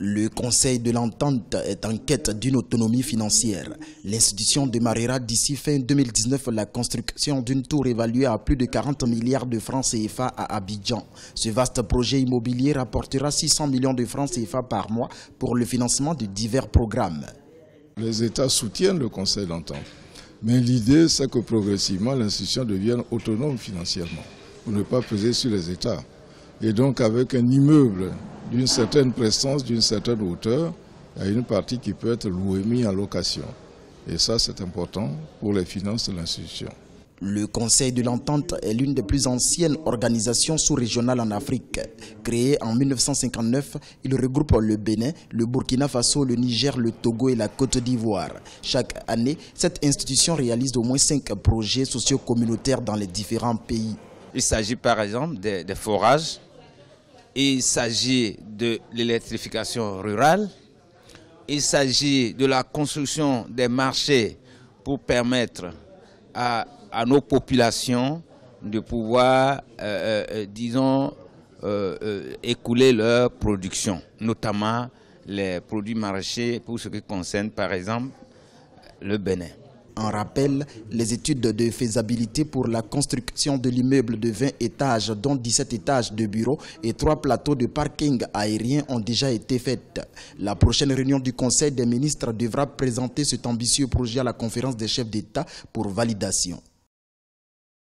Le Conseil de l'Entente est en quête d'une autonomie financière. L'institution démarrera d'ici fin 2019 la construction d'une tour évaluée à plus de 40 milliards de francs CFA à Abidjan. Ce vaste projet immobilier rapportera 600 millions de francs CFA par mois pour le financement de divers programmes. Les États soutiennent le Conseil d'Entente, mais l'idée c'est que progressivement l'institution devienne autonome financièrement pour ne pas peser sur les États. Et donc avec un immeuble d'une certaine prestance, d'une certaine hauteur, il y a une partie qui peut être louée, mise en location. Et ça, c'est important pour les finances de l'institution. Le Conseil de l'Entente est l'une des plus anciennes organisations sous-régionales en Afrique. Créé en 1959, il regroupe le Bénin, le Burkina Faso, le Niger, le Togo et la Côte d'Ivoire. Chaque année, cette institution réalise au moins 5 projets socio-communautaires dans les différents pays. Il s'agit par exemple des forages. Il s'agit de l'électrification rurale, il s'agit de la construction des marchés pour permettre à nos populations de pouvoir, écouler leur production, notamment les produits maraîchers pour ce qui concerne par exemple le Bénin. En rappel, les études de faisabilité pour la construction de l'immeuble de 20 étages, dont 17 étages de bureaux et 3 plateaux de parking aérien ont déjà été faites. La prochaine réunion du Conseil des ministres devra présenter cet ambitieux projet à la conférence des chefs d'État pour validation.